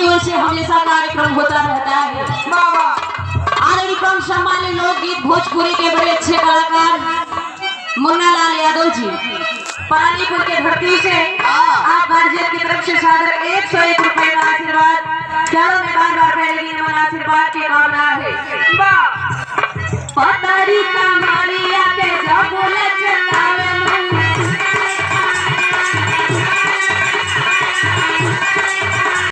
की ओर से हमेशा कार्यक्रम होता रहता है। कार्यक्रम सम्मानित लोकगीत भोजपुरी के बड़े अच्छे कलाकार मुन्ना लाल यादव जी पानीपुर के धरती से आप गार्जियन की तरफ से सादर 101 रुपए का आशीर्वाद चारों में बार बार पहले आशीर्वाद की कामना है। पतारी का